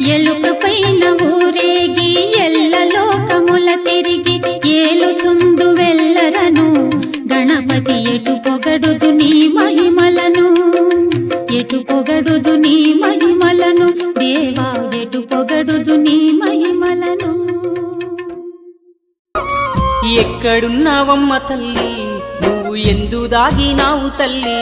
ఎలుక పైన ఊరేగి ఎల్ల లోకముల తిరిగి ఏలుచుందు వెల్లరను గణపతి ఎటు పొగడుదు నీ మహిమలను ఎటు పొగడుదు నీ మహిమలను దేవా ఎటు పొగడుదు నీ మహిమలను ఎక్కడున్నావమ్మ తల్లి నువ్వు ఎందు దాగినావు తల్లి